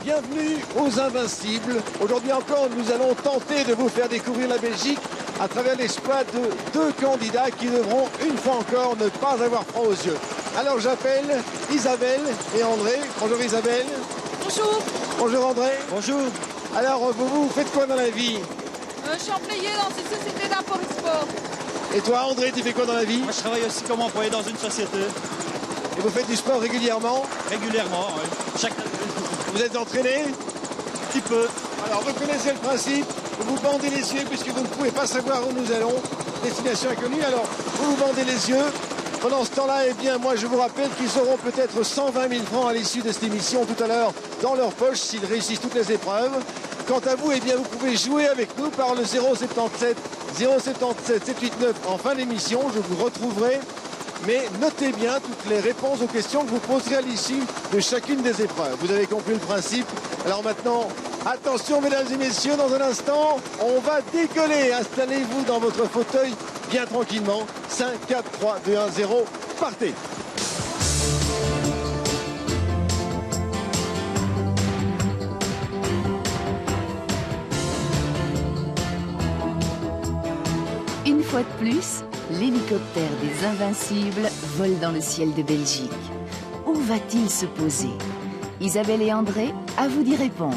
bienvenue aux Invincibles. Aujourd'hui encore, nous allons tenter de vous faire découvrir la Belgique à travers l'exploit de deux candidats qui devront une fois encore ne pas avoir froid aux yeux. Alors j'appelle Isabelle et André. Bonjour Isabelle. Bonjour. Bonjour André. Bonjour. Alors vous faites quoi dans la vie? Je suis employé dans une société d'import-export. Et toi André, tu fais quoi dans la vie? Moi, je travaille aussi comme employé dans une société. Et vous faites du sport régulièrement? Régulièrement, oui. Chaque année. Vous êtes entraîné? Un petit peu. Alors vous connaissez le principe, vous bandez les yeux puisque vous ne pouvez pas savoir où nous allons. Destination inconnue, alors vous bandez les yeux. Pendant ce temps-là, eh bien, moi je vous rappelle qu'ils auront peut-être 120 000 francs à l'issue de cette émission tout à l'heure dans leur poche s'ils réussissent toutes les épreuves. Quant à vous, eh bien, vous pouvez jouer avec nous par le 077 789 en fin d'émission. Je vous retrouverai. Mais notez bien toutes les réponses aux questions que vous poserez à l'issue de chacune des épreuves. Vous avez compris le principe. Alors maintenant, attention mesdames et messieurs, dans un instant, on va décoller. Installez-vous dans votre fauteuil bien tranquillement. 5, 4, 3, 2, 1, 0, partez. Une fois de plus, l'hélicoptère des Invincibles vole dans le ciel de Belgique. Où va-t-il se poser? Isabelle et André, à vous d'y répondre.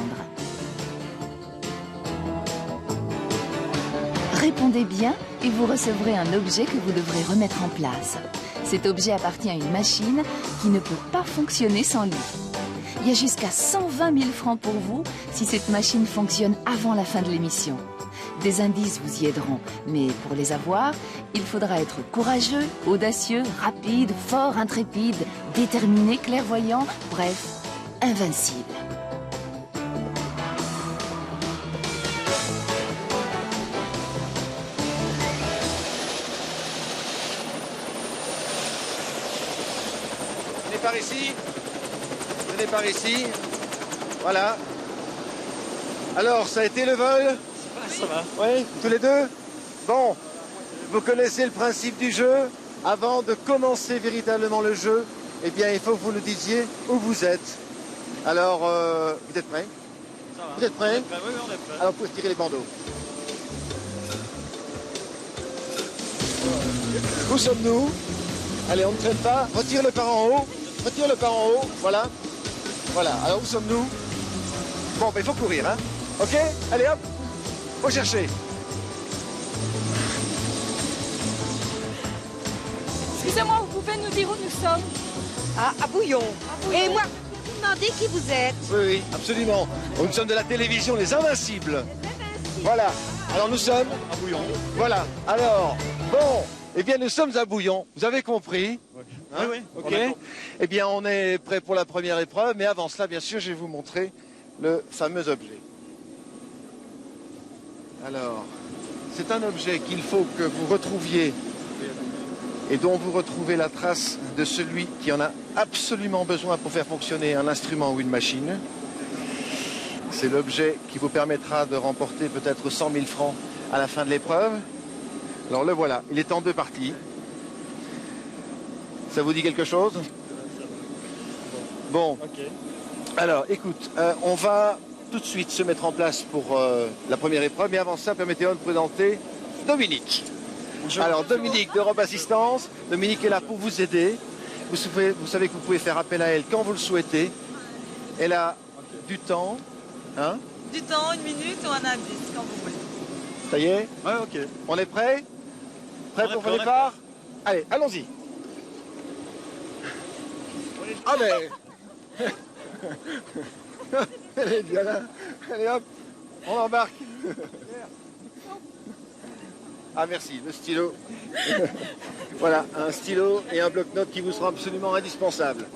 Répondez bien et vous recevrez un objet que vous devrez remettre en place. Cet objet appartient à une machine qui ne peut pas fonctionner sans lui. Il y a jusqu'à 120 000 francs pour vous si cette machine fonctionne avant la fin de l'émission. Des indices vous y aideront, mais pour les avoir, il faudra être courageux, audacieux, rapide, fort, intrépide, déterminé, clairvoyant, bref, invincible. Venez par ici. Venez par ici. Voilà. Alors, ça a été le vol? Ça va. Oui, tous les deux? Bon, vous connaissez le principe du jeu. Avant de commencer véritablement le jeu, eh bien, il faut que vous nous disiez où vous êtes. Alors, vous êtes prêts? Ça va. Vous êtes prêts? Oui, on est prêts. Alors, vous pouvez tirer les bandeaux. Où sommes-nous? Allez, on ne traîne pas. Retire le par en haut. Retire le par en haut. Voilà. Voilà. Alors, où sommes-nous? Bon, ben, il faut courir, hein? Ok? Allez, hop. Faut chercher. Excusez-moi, vous pouvez nous dire où nous sommes? À Bouillon. Bouillon. Et moi, vous demandez qui vous êtes. Oui, oui, absolument. Nous sommes de la télévision Les Invincibles. Voilà. Alors nous sommes À Bouillon. Voilà. Alors, bon, eh bien nous sommes à Bouillon. Vous avez compris? Hein? Oui, Ok. on a compris. Eh bien on est prêt pour la première épreuve, mais avant cela, bien sûr, je vais vous montrer le fameux objet. Alors, c'est un objet qu'il faut que vous retrouviez et dont vous retrouvez la trace de celui qui en a absolument besoin pour faire fonctionner un instrument ou une machine. C'est l'objet qui vous permettra de remporter peut-être 100 000 francs à la fin de l'épreuve. Alors le voilà, il est en deux parties. Ça vous dit quelque chose? Bon, Ok. alors écoute, on va tout de suite se mettre en place pour la première épreuve. Mais avant ça, permettez-moi de présenter Dominique. Bonjour. Alors Dominique d'Europe Assistance. Dominique est là pour vous aider. Vous savez que vous pouvez faire appel à elle quand vous le souhaitez. Elle a du temps. Hein? Du temps, une minute ou un indice, quand vous voulez. Ça y est? Ouais, ok. On est prêt? Prêt On est pour prêt, le on est départ? Allez, allons-y. Allez. Elle est bien là. Allez hop, on embarque. Ah merci, le stylo. Voilà, un stylo et un bloc-notes qui vous seront absolument indispensables.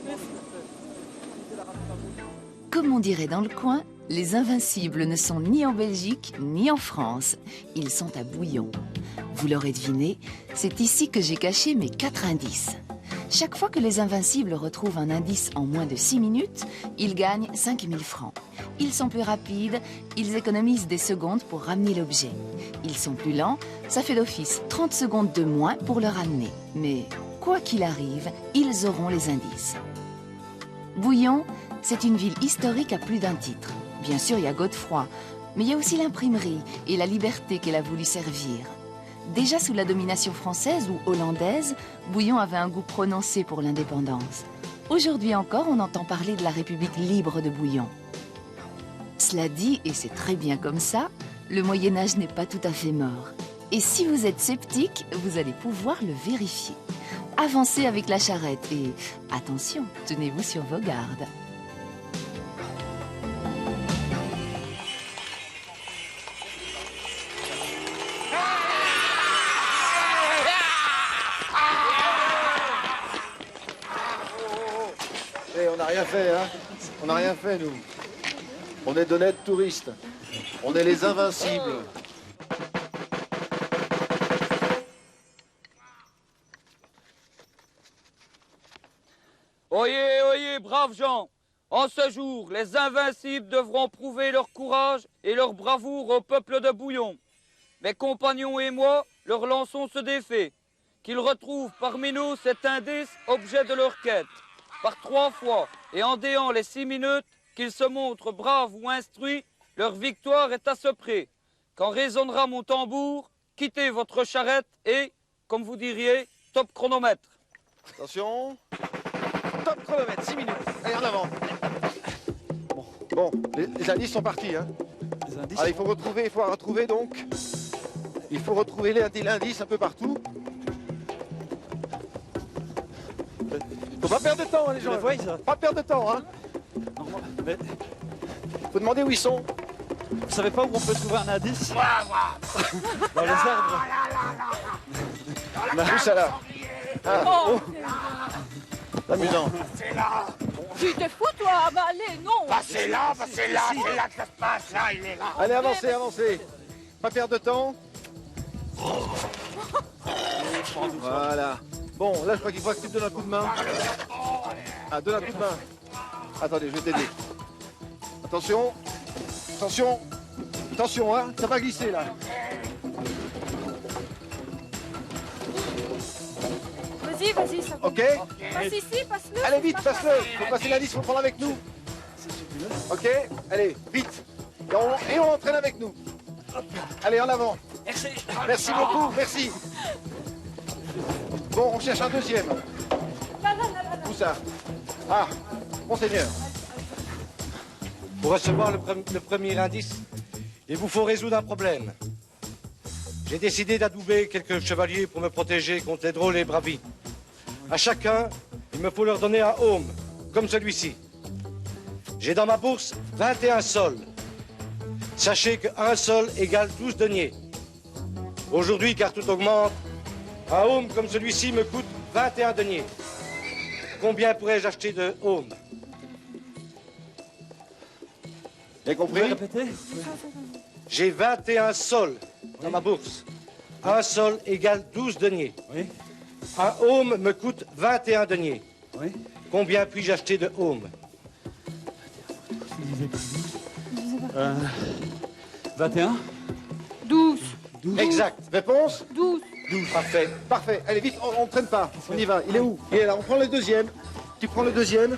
Comme on dirait dans le coin, les Invincibles ne sont ni en Belgique ni en France. Ils sont à Bouillon. Vous l'aurez deviné, c'est ici que j'ai caché mes 4 indices. Chaque fois que les Invincibles retrouvent un indice en moins de 6 minutes, ils gagnent 5 000 francs. Ils sont plus rapides, ils économisent des secondes pour ramener l'objet. Ils sont plus lents, ça fait d'office 30 secondes de moins pour le ramener. Mais quoi qu'il arrive, ils auront les indices. Bouillon, C'est une ville historique à plus d'un titre. Bien sûr, il y a Godefroy, mais il y a aussi l'imprimerie et la liberté qu'elle a voulu servir. Déjà sous la domination française ou hollandaise, Bouillon avait un goût prononcé pour l'indépendance. Aujourd'hui encore, on entend parler de la République libre de Bouillon. Cela dit, et c'est très bien comme ça, le Moyen-Âge n'est pas tout à fait mort. Et si vous êtes sceptique, vous allez pouvoir le vérifier. Avancez avec la charrette et, attention, tenez-vous sur vos gardes. On n'a rien fait, hein. On n'a rien fait, nous. On est d'honnêtes touristes. On est les invincibles. Oyez, oyez, braves gens! En ce jour, les invincibles devront prouver leur courage et leur bravoure au peuple de Bouillon. Mes compagnons et moi leur lançons ce défi, qu'ils retrouvent parmi nous cet indice, objet de leur quête. Par 3 fois et en déant les 6 minutes, qu'ils se montrent braves ou instruits, leur victoire est à ce prix. Quand résonnera mon tambour, quittez votre charrette et, comme vous diriez, top chronomètre. Attention. Top chronomètre, 6 minutes. Allez, en avant. Bon, les indices sont partis, hein. Les indices. Ah, il faut retrouver donc. Il faut retrouver l'indice un peu partout. Faut pas perdre de temps, hein, les gens. les vois, ça. Pas perdre de temps, hein. Mais Faut demander où ils sont. vous savez pas où on peut trouver un indice? Dans les arbres. Où ça là? Ah, Oh, c'est amusant. tu te fous, toi? Ah bah allez, non. C'est là que ça se passe, là, il est là. Allez, avancez, avancez. Pas perdre de temps. Voilà. Bon, là, je crois qu'il faut que tu me donnes un coup de main. Ah, donne un coup de main. Attendez, je vais t'aider. Attention. Attention. Attention, hein. Ça va glisser, là. Vas-y, vas-y, ça va. OK? Passe ici, passe-le. Allez, vite, passe-le. Faut passer l'indice, faut le prendre avec nous. OK? Allez, vite. Et on entraîne avec nous. Allez, en avant. Merci. Merci beaucoup, merci. Bon, on cherche un deuxième. Où ça? Ah, monseigneur. Pour recevoir le premier indice, il vous faut résoudre un problème. J'ai décidé d'adouber quelques chevaliers pour me protéger contre les drôles et bravis. À chacun, il me faut leur donner un aume, comme celui-ci. J'ai dans ma bourse 21 sols. Sachez qu'un sol égale 12 deniers. Aujourd'hui, car tout augmente, un aume comme celui-ci me coûte 21 deniers. Combien pourrais-je acheter de aume? Vous avez Vous pouvez compris? répéter? J'ai 21 sols dans ma bourse. Un sol égale 12 deniers. Oui. Un aume me coûte 21 deniers. Oui. Combien puis-je acheter de aume? 21. 12. Exact. Réponse? 12. Parfait. Parfait. Allez, vite, on ne traîne pas. On y va. Il est où? Il est là. On prend le deuxième. Tu prends le deuxième.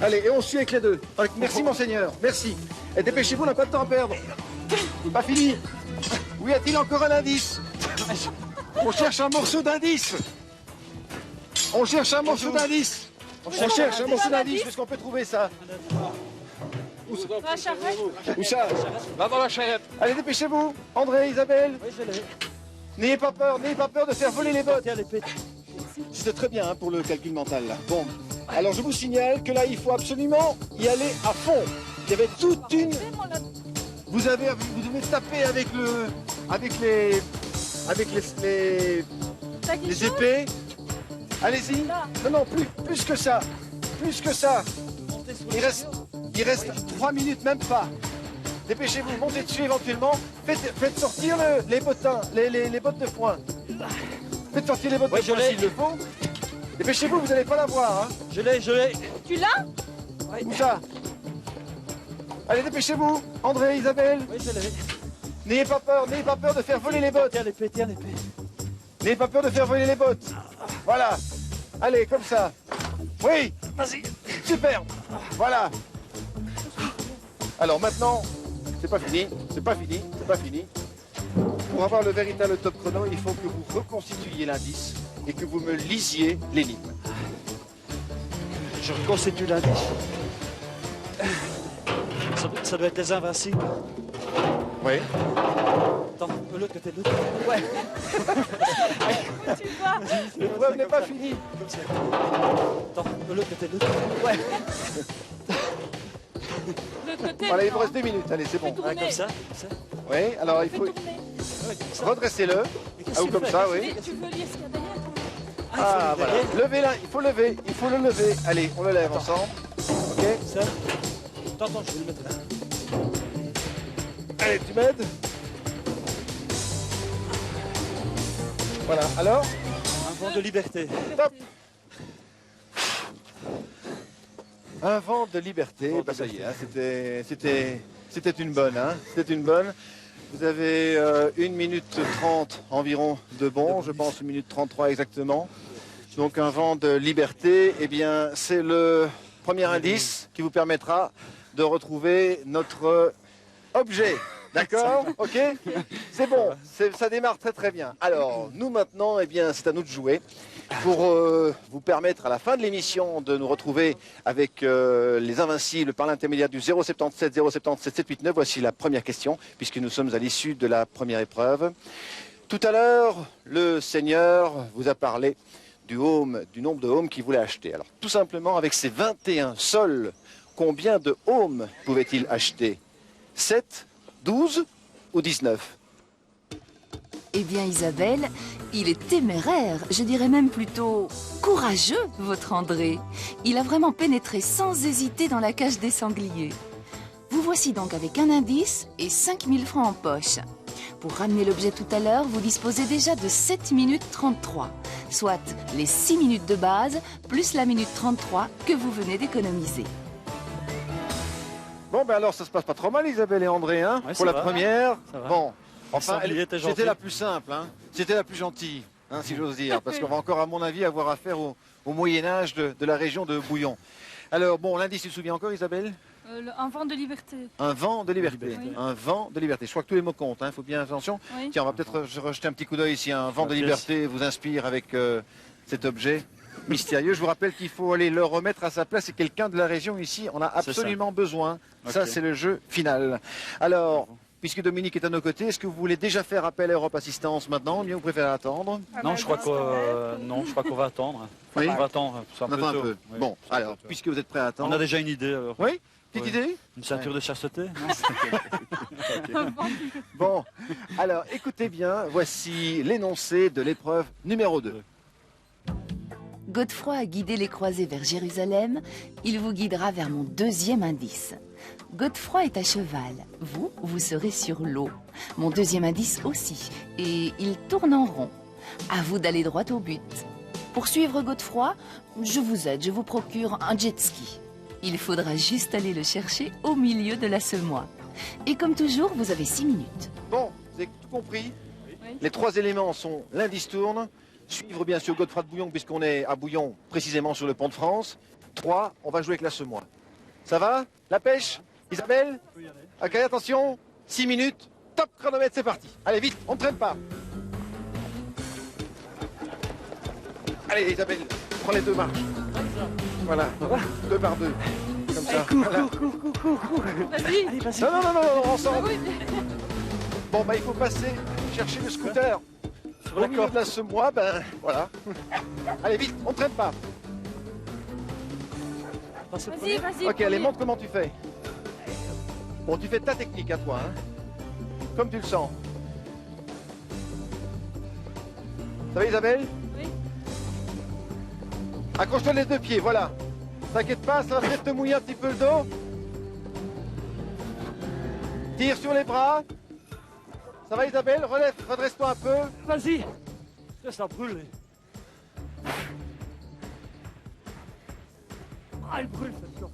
Allez, et on suit avec les deux. Merci, monseigneur. Merci. Et dépêchez-vous, on n'a pas de temps à perdre. Pas fini. Où y a-t-il encore un indice? On cherche un morceau d'indice. On cherche un morceau d'indice. On cherche un morceau d'indice. Est-ce qu'on peut trouver ça? La charrette. Où ça? Va dans la charrette. Allez, dépêchez-vous. André, Isabelle. Oui, je l'ai. N'ayez pas peur de faire voler les bottes. Tiens, les pètes. C'était très bien hein, pour le calcul mental là. Bon, alors je vous signale que là il faut absolument y aller à fond. Il y avait toute une. Vous devez taper avec les épées. Allez-y. Non, plus que ça. Plus que ça. Il reste 3 minutes, même pas. Dépêchez-vous, montez dessus éventuellement. Faites sortir les bottins, les bottes de foin. Faites sortir les bottes de foin s'il le faut. Dépêchez-vous, vous n'allez pas l'avoir. Hein. Je l'ai. Tu l'as? Où ça? Allez, dépêchez-vous. André, Isabelle. Oui, je l'ai. N'ayez pas peur de faire voler les bottes. Tiens, les pètes. N'ayez pas peur de faire voler les bottes. Voilà. Allez, comme ça. Oui. Vas-y. Super. Voilà. Alors maintenant, c'est pas fini, c'est pas fini, c'est pas fini. Pour avoir le véritable top chrono, il faut que vous reconstituiez l'indice et que vous me lisiez l'énigme. Je reconstitue l'indice. Ça doit être les invincibles. Oui. Attends, de l'autre côté, de l'autre côté. Ouais. Tu vois? L'épreuve n'est pas finie. Attends, de l'autre côté, de l'autre côté. Ouais. Le côté. Voilà, il vous non. reste 2 minutes. Allez, c'est bon. Fais tourner. Comme ça, comme ça. Oui, alors il Fais faut tourner. redresser-le. Ah, ou comme ça, oui. Mais tu veux lire ce qu'il y a derrière toi? Ah, voilà. Levez-la, il faut lever, il faut le lever. Allez, on le lève ensemble. Ok. Ça. Attends, je vais le mettre là. Allez, tu m'aides. Voilà, alors, Un vent de liberté. top. Un vent de liberté, bah ça y est, hein, c'était une bonne, hein, c'était une bonne. Vous avez 1 minute 30 environ de bon, je pense 1 minute 33 exactement. Donc un vent de liberté, eh bien c'est le premier indice qui vous permettra de retrouver notre objet. D'accord? Ok? C'est bon, ça démarre très très bien. Alors, nous maintenant, eh bien, c'est à nous de jouer pour vous permettre à la fin de l'émission de nous retrouver avec les Invincibles par l'intermédiaire du 077 077 789. Voici la première question, puisque nous sommes à l'issue de la première épreuve. Tout à l'heure, le Seigneur vous a parlé du nombre de homes qu'il voulait acheter. Alors, tout simplement, avec ses 21 sols, combien de homes pouvait-il acheter? 7, 12 ou 19? Eh bien Isabelle, il est téméraire, je dirais même plutôt courageux, votre André. Il a vraiment pénétré sans hésiter dans la cage des sangliers. Vous voici donc avec un indice et 5000 francs en poche. Pour ramener l'objet tout à l'heure, vous disposez déjà de 7 minutes 33, soit les 6 minutes de base plus la minute 33 que vous venez d'économiser. Bon, ben alors, ça se passe pas trop mal, Isabelle et André, hein, Ouais, pour ça la va. première. Ça va. Bon, enfin, sanglier était gentil. c'était la plus simple, hein. C'était la plus gentille, hein, si j'ose dire, parce qu'on va encore, à mon avis, avoir affaire au Moyen-Âge de la région de Bouillon. Alors, bon, l'indice, tu te souviens encore, Isabelle? Un vent de liberté. Un vent de liberté. Oui. Un vent de liberté. Je crois que tous les mots comptent, il faut bien attention. Oui. Tiens, on va peut-être rejeter un petit coup d'œil si un vent de pièce. liberté vous inspire avec cet objet mystérieux. Je vous rappelle qu'il faut aller le remettre à sa place. C'est quelqu'un de la région ici, on a C'est ça. absolument besoin. Ça, Ok. c'est le jeu final. Alors, puisque Dominique est à nos côtés, est-ce que vous voulez déjà faire appel à Europe Assistance maintenant ou bien vous préférez attendre? Non, je crois qu'on va attendre. Oui. On va attendre. C'est On attend un tôt. peu. Oui, Bon, c'est un peu alors, tôt. puisque vous êtes prêts à On attendre. a déjà une idée alors. Oui? Petite Oui. idée? Une ceinture de chasteté. Bon, alors écoutez bien, voici l'énoncé de l'épreuve numéro 2. Godefroy a guidé les croisés vers Jérusalem, il vous guidera vers mon deuxième indice. Godefroy est à cheval, vous serez sur l'eau. Mon deuxième indice aussi, et il tourne en rond. À vous d'aller droit au but. Pour suivre Godefroy, je vous aide, je vous procure un jet ski. Il faudra juste aller le chercher au milieu de la semois. Et comme toujours, vous avez 6 minutes. Bon, vous avez tout compris? Oui. Les 3 éléments sont l'indice tourne, suivre bien sûr Godefroy de Bouillon puisqu'on est à Bouillon, précisément sur le pont de France. 3, on va jouer avec la semois. Ça va? La pêche? Isabelle? Ok, attention, 6 minutes, top chronomètre, c'est parti. Allez, vite, on ne traîne pas. Allez, Isabelle, prends les 2 marches. Voilà, 2 par 2. Comme ça. Voilà. Vas-y. Non, ensemble. Oui. Bon, bah, il faut passer chercher le scooter. Au milieu de la semois, ben voilà. Allez, vite, on ne traîne pas. Vas-y, vas-y. Ok, allez, montre comment tu fais. Bon, tu fais ta technique à toi, hein. Comme tu le sens. Ça va, Isabelle? Oui. Accroche-toi les 2 pieds, voilà. T'inquiète pas, ça va peut-être te mouiller un petit peu le dos. Tire sur les bras. Ça va, Isabelle? Relève, redresse-toi un peu. Vas-y. Ça brûle. Ah, elle brûle cette chose.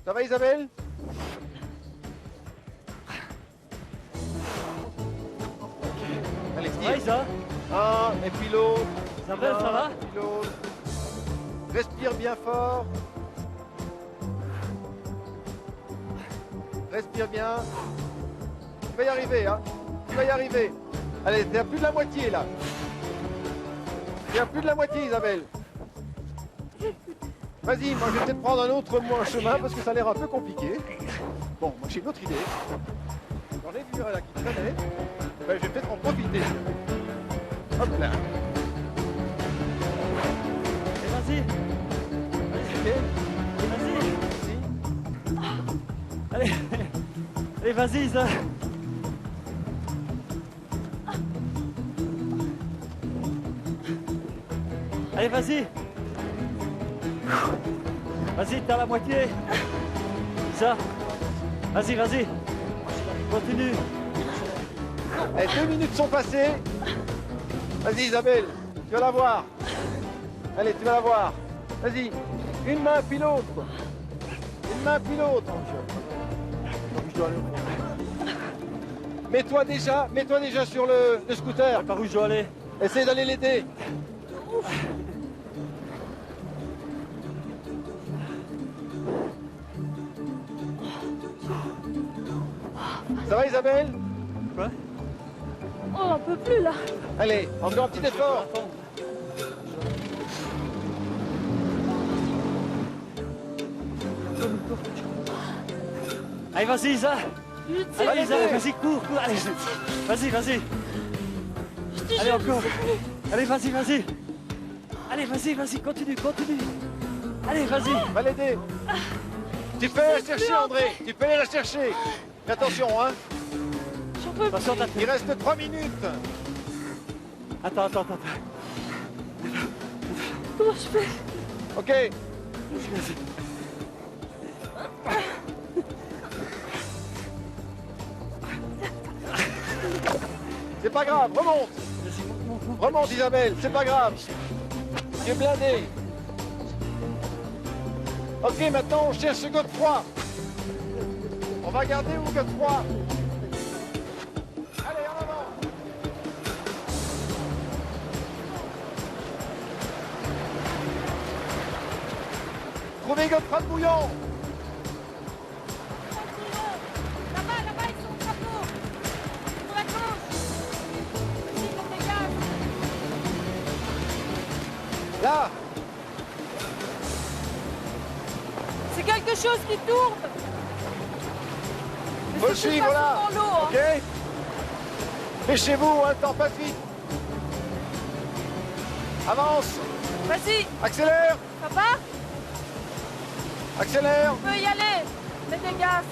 Ça va, Isabelle? Allez, tire. Ouais, ça. Un, et puis l'autre. Isabelle, ça va? Et puis l'autre. Respire bien fort. respire bien. Tu vas y arriver, hein. Tu vas y arriver. Allez, t'es à plus de la moitié, là. T'es à plus de la moitié, Isabelle. Vas-y, moi je vais peut-être prendre un autre chemin parce que ça a l'air un peu compliqué. Bon, moi j'ai une autre idée. J'en ai vu un là qui traînait. Ben, je vais peut-être en profiter. Hop là. Et vas-y. Allez, allez, vas-y, Isa. Allez, vas-y. Vas-y, t'es à la moitié. Ça. Vas-y, vas-y. Continue. Et 2 minutes sont passées. Vas-y, Isabelle, tu vas la voir. Allez, tu vas la voir. Vas-y, une main puis l'autre. Une main puis l'autre. Mets-toi déjà sur le scooter. Par où je dois aller? Essaye d'aller l'aider. Ça va, Isabelle? Quoi? Oh, on peut plus là. Allez, encore un petit effort. Allez, vas-y, Isa. Allez, Isa, Allez. vas-y, cours, cours. Allez, vas-y, vas-y. Je te Allez, jure, encore. je sais. Allez, vas-y, vas-y. Allez, vas-y, vas-y, continue, continue. Allez, vas-y. Va l'aider. Tu peux aller la chercher, André. Tu peux aller la chercher. Mais attention, hein. J'en peux plus. Attention, Il reste 3 minutes. attends. Comment je fais? Ok. Vas-y. C'est pas grave, remonte. Remonte, Isabelle, c'est pas grave. Tu es blindé. Ok, maintenant on cherche Godefroy. On va garder où Godefroy? Allez, en avant. Trouvez Godefroy de Bouillon. Là-bas, ils sont au drapeau. Sur la gauche. Vas-y, on dégage. Là. C'est quelque chose qui tourne. Mais Faut le c'est de toute suivre, façon là. dans l'eau, hein. Ok. Dépêchez-vous, hein, le temps passe vite. Avance. Vas-y, Accélère. ça va? Accélère. On peut y aller. Mets des gaz.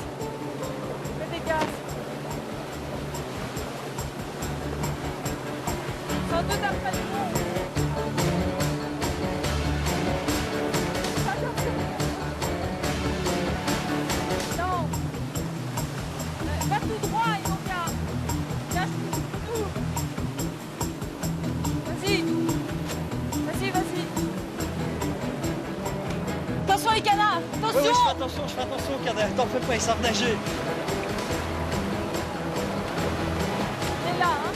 Mets des gaz. Sans doute après le monde. Non. Va tout droit, ils ont qu'à. Lâche tout. Vas-y. Vas-y. Attention les canards. Attention. Oui, je fais attention, Kader. T'en fais pas, ils savent nager. Il est là, hein.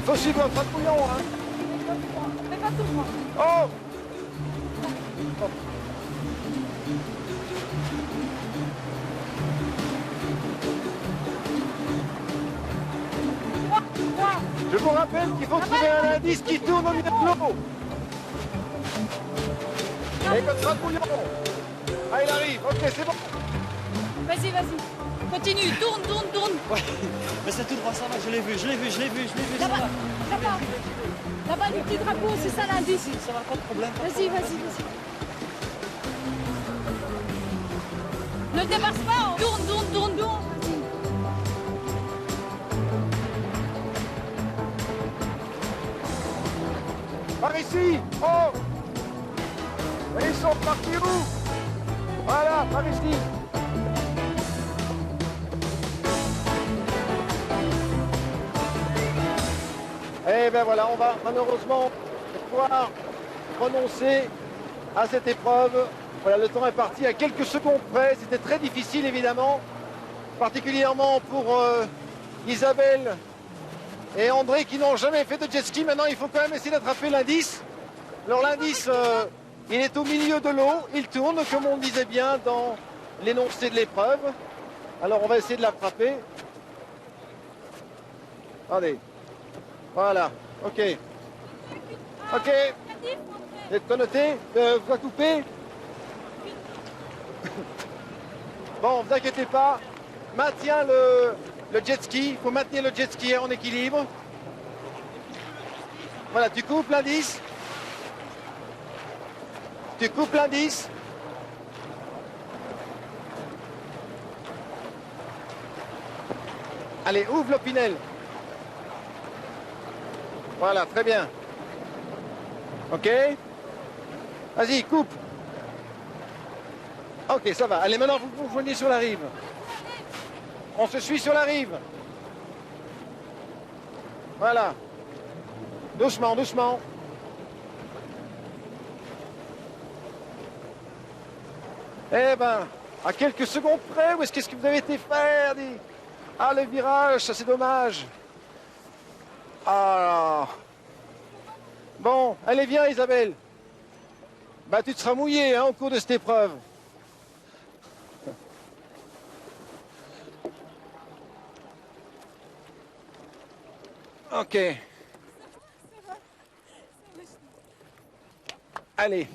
Faut suivre votre bouillon, hein. Mais pas tout droit. Oh. Droit. Je vous rappelle qu'il faut trouver un indice qui tourne au milieu de l'eau. Et votre bouillon. Ah, il arrive. Ok, c'est bon. Vas-y. Continue. Tourne. Ouais, mais c'est tout droit, ça va, je l'ai vu, ça Là-bas. va. Là-bas, le petit drapeau, c'est ça l'indice. Ça va, pas de problème. Vas-y. Ne démarre pas. Hein. Tourne. Par ici. Oh. Et ils sont partis où? Voilà, par ici. Eh bien voilà, on va malheureusement pouvoir renoncer à cette épreuve. Voilà, le temps est parti à quelques secondes près. C'était très difficile évidemment, particulièrement pour Isabelle et André qui n'ont jamais fait de jet ski. Maintenant, il faut quand même essayer d'attraper l'indice. Alors l'indice, il est au milieu de l'eau, il tourne, comme on le disait bien dans l'énoncé de l'épreuve. Alors on va essayer de l'attraper. Attendez. Voilà, ok. Ok. Vous êtes connoté, vous va couper. Bon, vous inquiétez pas. Maintiens le jet ski. Il faut maintenir le jet ski en équilibre. Voilà, tu coupes l'indice. Tu coupes l'indice. Allez, ouvre l'opinel. Voilà, très bien. Ok. Vas-y, coupe. Ok, ça va. Allez, maintenant, vous vous joignez sur la rive. On se suit sur la rive. Voilà. Doucement, doucement. Eh ben, à quelques secondes près, où est-ce que vous avez été faire? Ah, le virage, ça c'est dommage. Ah. Bon, allez, viens Isabelle. Bah, tu te seras mouillé hein, au cours de cette épreuve. Ok. Allez.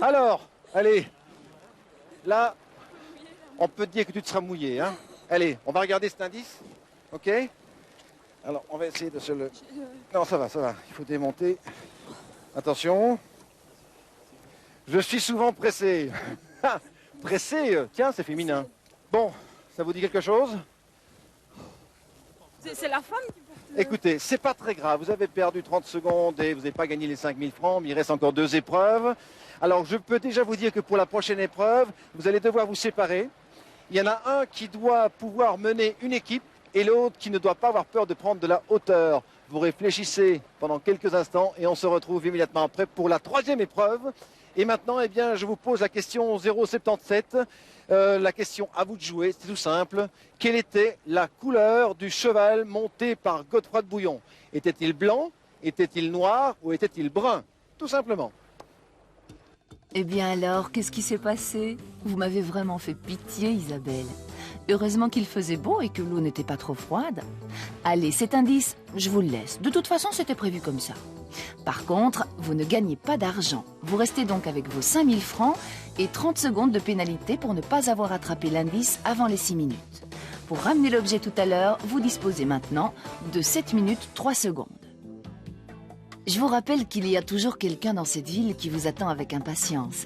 Alors, allez. Là, on peut te dire que tu te seras mouillé. Hein. Allez, on va regarder cet indice. Ok. Alors, on va essayer de se le... Non, ça va, ça va. Il faut démonter. Attention. Je suis souvent pressé. Pressé, tiens, c'est féminin. Bon, ça vous dit quelque chose? C'est la femme qui porte le... Écoutez, c'est pas très grave. Vous avez perdu 30 secondes et vous n'avez pas gagné les 5000 francs, mais il reste encore 2 épreuves. Alors, je peux déjà vous dire que pour la prochaine épreuve, vous allez devoir vous séparer. Il y en a un qui doit pouvoir mener une équipe et l'autre qui ne doit pas avoir peur de prendre de la hauteur. Vous réfléchissez pendant quelques instants et on se retrouve immédiatement après pour la 3e épreuve. Et maintenant, eh bien, je vous pose la question 077. La question à vous de jouer, c'est tout simple. Quelle était la couleur du cheval monté par Godefroy de Bouillon? Était-il blanc, était-il noir ou était-il brun? Tout simplement. Eh bien alors, qu'est-ce qui s'est passé? Vous m'avez vraiment fait pitié, Isabelle. Heureusement qu'il faisait beau et que l'eau n'était pas trop froide. Allez, cet indice, je vous le laisse. De toute façon, c'était prévu comme ça. Par contre, vous ne gagnez pas d'argent. Vous restez donc avec vos 5000 francs et 30 secondes de pénalité pour ne pas avoir attrapé l'indice avant les 6 minutes. Pour ramener l'objet tout à l'heure, vous disposez maintenant de 7 minutes 3 secondes. Je vous rappelle qu'il y a toujours quelqu'un dans cette ville qui vous attend avec impatience.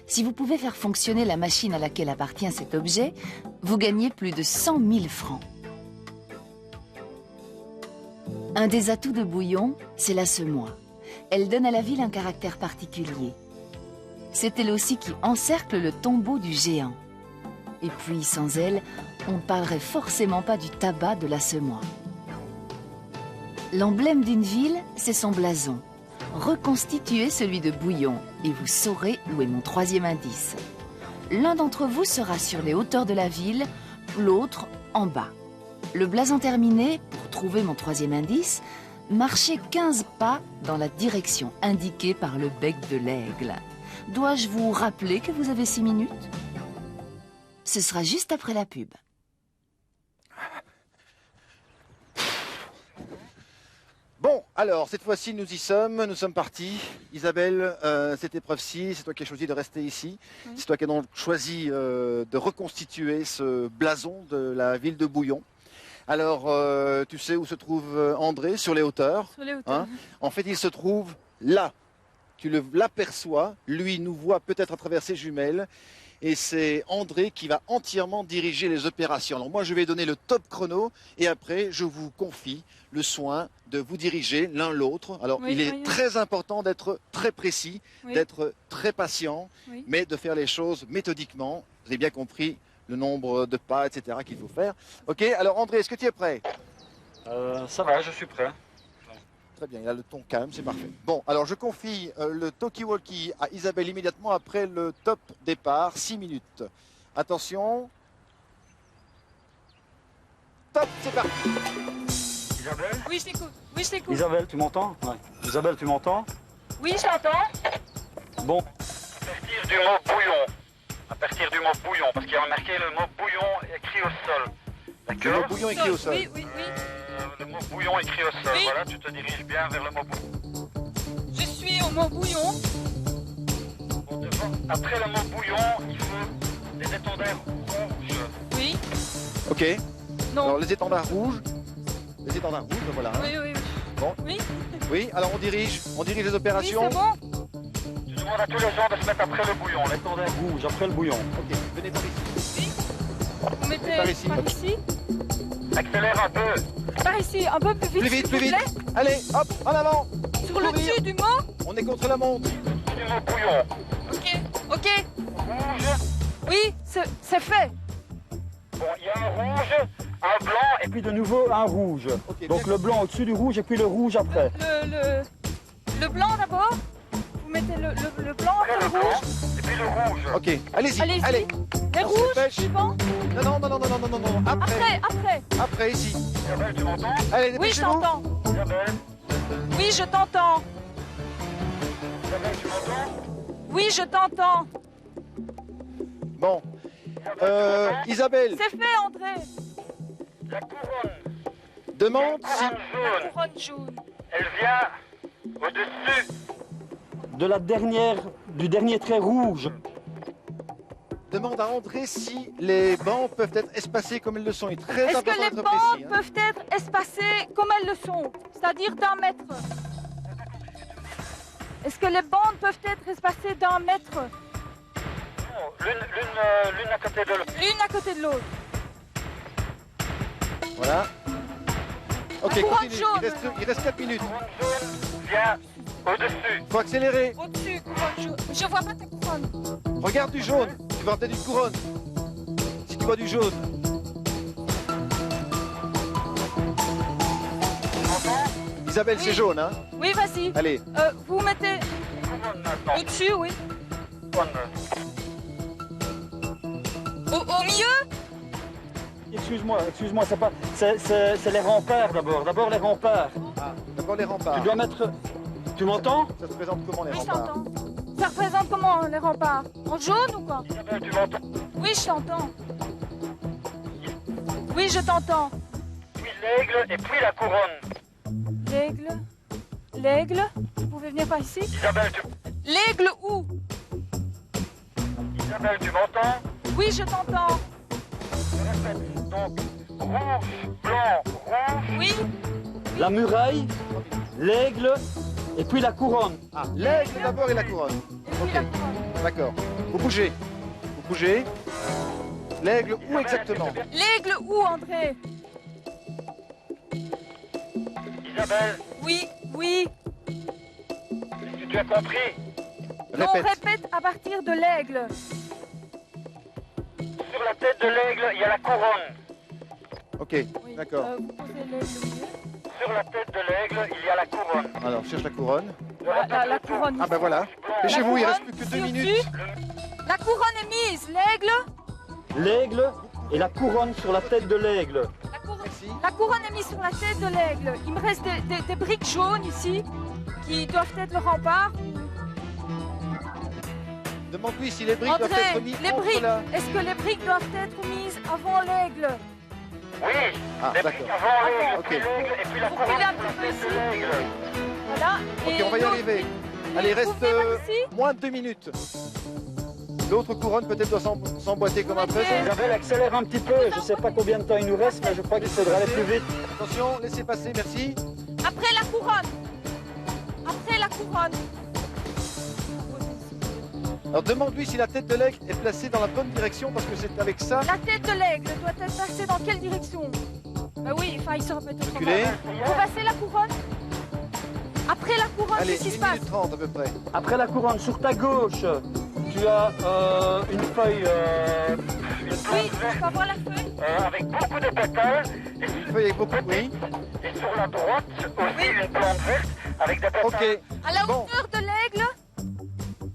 Si vous pouvez faire fonctionner la machine à laquelle appartient cet objet, vous gagnez plus de 100 000 francs. Un des atouts de Bouillon, c'est la semoie. Elle donne à la ville un caractère particulier. C'est elle aussi qui encercle le tombeau du géant. Et puis, sans elle, on ne parlerait forcément pas du tabac de la semoie. L'emblème d'une ville, c'est son blason. Reconstituez celui de Bouillon et vous saurez où est mon 3e indice. L'un d'entre vous sera sur les hauteurs de la ville, l'autre en bas. Le blason terminé, pour trouver mon 3e indice, marchez 15 pas dans la direction indiquée par le bec de l'aigle. Dois-je vous rappeler que vous avez 6 minutes? Ce sera juste après la pub. Bon, alors, cette fois-ci, nous sommes partis. Isabelle, cette épreuve-ci, c'est toi qui as choisi de rester ici. Oui. C'est toi qui as donc choisi de reconstituer ce blason de la ville de Bouillon. Alors, tu sais où se trouve André, sur les hauteurs. Sur les hauteurs. Hein? En fait, il se trouve là. Tu l'aperçois, lui nous voit peut-être à travers ses jumelles. Et c'est André qui va entièrement diriger les opérations. Alors moi, je vais donner le top chrono et après, je vous confie le soin de vous diriger l'un l'autre. Alors, oui, il est très important d'être très précis, d'être très patient, mais de faire les choses méthodiquement. Vous avez bien compris le nombre de pas, etc. qu'il faut faire. Ok, alors André, est-ce que tu es prêt? Ça va, je suis prêt. Très bien, il a le ton calme, c'est parfait. Bon, alors je confie le talkie-walkie à Isabelle immédiatement après le top départ, 6 minutes. Attention. Top, c'est parti. Isabelle? Oui, je t'écoute. Oui, je t'écoute. Isabelle, tu m'entends? Ouais. Isabelle, tu m'entends? Oui, j'entends. Bon. À partir du mot bouillon. À partir du mot bouillon, parce qu'il y a marqué le mot bouillon écrit au sol. Le D'accord? mot bouillon écrit au sol. Oui, oui, oui. Le mot bouillon écrit au sol. Oui. Voilà, tu te diriges bien vers le mot bouillon. Je suis au mot bouillon. Bon, après le mot bouillon, il faut des étendards rouges. Oui. Ok. Non. Alors les étendards rouges. Les étendards rouges, voilà. hein. Oui, oui, oui. Bon. Oui. Oui, alors on dirige les Oui, opérations. c'est bon. Tu demandes à tous les gens de se mettre après le bouillon. L'étendard rouge, après le bouillon. Ok, venez par ici. Vous mettez Par ici. Accélère un peu. Par ici, un peu plus vite. Plus vite, s'il plus vous vite. plaît. Allez, hop, en avant. Sur le Courir. dessus du mot. On est contre la montre. Du mot bouillon. Ok. Ok. Rouge. Oui, c'est fait. Bon, il y a un rouge, un blanc Et puis de nouveau un rouge. Ok, Donc bien. le blanc au-dessus du rouge et puis le rouge après. Le blanc d'abord. Vous mettez le blanc après après le le rouge. blanc. Et puis le rouge. Ok, allez-y. Allez-y. Allez. Les On se rouges, dépêche. suivant. Non. Après. Après. Ici. Isabelle, tu m'entends? Allez, Oui, je dépêchez-vous. t'entends. Isabelle? Oui, je t'entends. Isabelle, tu m'entends? Oui, je t'entends. Bon. Isabelle, C'est fait, André. La couronne. demande si... Couronne La jaune. couronne jaune. Elle vient au-dessus. Du dernier trait rouge. Demande à André si les bancs peuvent être espacés comme ils le sont. Il est très Est-ce que important les d'être bancs précis. hein. peuvent être espacées comme elles le sont, c'est-à-dire d'1 mètre? Est-ce que les bandes peuvent être espacées d'1 mètre, Non, l'une à côté de l'autre. l'une à côté de l'autre? Voilà. Ok, La couronne continue. jaune, Il reste 4 minutes. Couronne jaune vient au-dessus. Faut accélérer. Au-dessus, couronne jaune. Je vois pas ta couronne. Regarde du jaune. Tu vas peut-être une couronne. Si tu vois du jaune. Isabelle, Oui. c'est jaune, hein. Oui, vas-y. Allez. Vous mettez Couronne maintenant. au-dessus, oui. Couronne. Au milieu? Excuse-moi, c'est les remparts d'abord. D'abord les remparts. Ah, d'abord les remparts. Tu dois mettre. Tu m'entends? Ça se présente comment les Oui, je remparts? t'entends. Ça représente comment les remparts? En jaune ou quoi? Isabelle, tu m'entends? Oui, je t'entends. Oui, je t'entends. Puis l'aigle et puis la couronne. L'aigle. L'aigle. Vous pouvez venir par ici? Isabelle, L'aigle où? Isabelle, tu m'entends? Oui, je t'entends. Je répète. Donc, rouge, blanc, rouge. Oui. La muraille, l'aigle et puis la couronne. Ah, l'aigle d'abord et la couronne. Et puis Ok. la couronne. D'accord. Vous bougez. Vous bougez. L'aigle où exactement? L'aigle où, André? Isabelle, Oui, oui. est-ce que tu as compris? On Répète. répète à partir de l'aigle. Sur la tête de l'aigle, il y a la couronne. Ok, Oui. d'accord. Vous posez l'aigle au milieu. Sur la tête de l'aigle, il y a la couronne. Alors, cherche la couronne. Je répète La le tout. couronne. Ah ben voilà. Dépêchez-vous, il reste plus que 2 ici minutes. au-dessus. La couronne est mise. L'aigle. L'aigle et la couronne sur la tête de l'aigle. Merci. La couronne est mise sur la tête de l'aigle. Il me reste des briques jaunes ici qui doivent être le rempart. Demande-lui si les briques doivent André, être mises les entre briques. la... Est-ce que les briques doivent être mises avant l'aigle? Oui, Ah, les d'accord. briques avant l'aigle, Ok. puis l'aigle, et puis la Vous couronne reculez un sur la petit peu tête de ici. l'aigle. Voilà. Ok, Et on va y l'autre- arriver. et Allez, vous reste venez par ici. moins de 2 minutes. L'autre couronne peut-être doit s'emboîter comme un peu. mettez- Isabelle, accélère un petit peu. Je ne sais pas combien de temps il nous reste, mais je crois qu'il faudra aller plus vite. Attention, laissez passer, merci. Après la couronne. Après la couronne. Alors demande-lui si la tête de l'aigle est placée dans la bonne direction parce que c'est avec ça. La tête de l'aigle doit être passée dans quelle direction? Bah oui, enfin il sera peut-être Reculez. Vous passez la couronne? Après la couronne, Allez, qu'est-ce qui 1 se passe? minute 30 à peu près. Après la couronne, sur ta gauche, tu as une feuille. Oui, on peut avoir la feuille. Avec beaucoup de pétales, Une feuille avec beaucoup de bruit. et sur la droite aussi une plante verte avec des pétales. Ok. À la Bon. hauteur de l'aigle.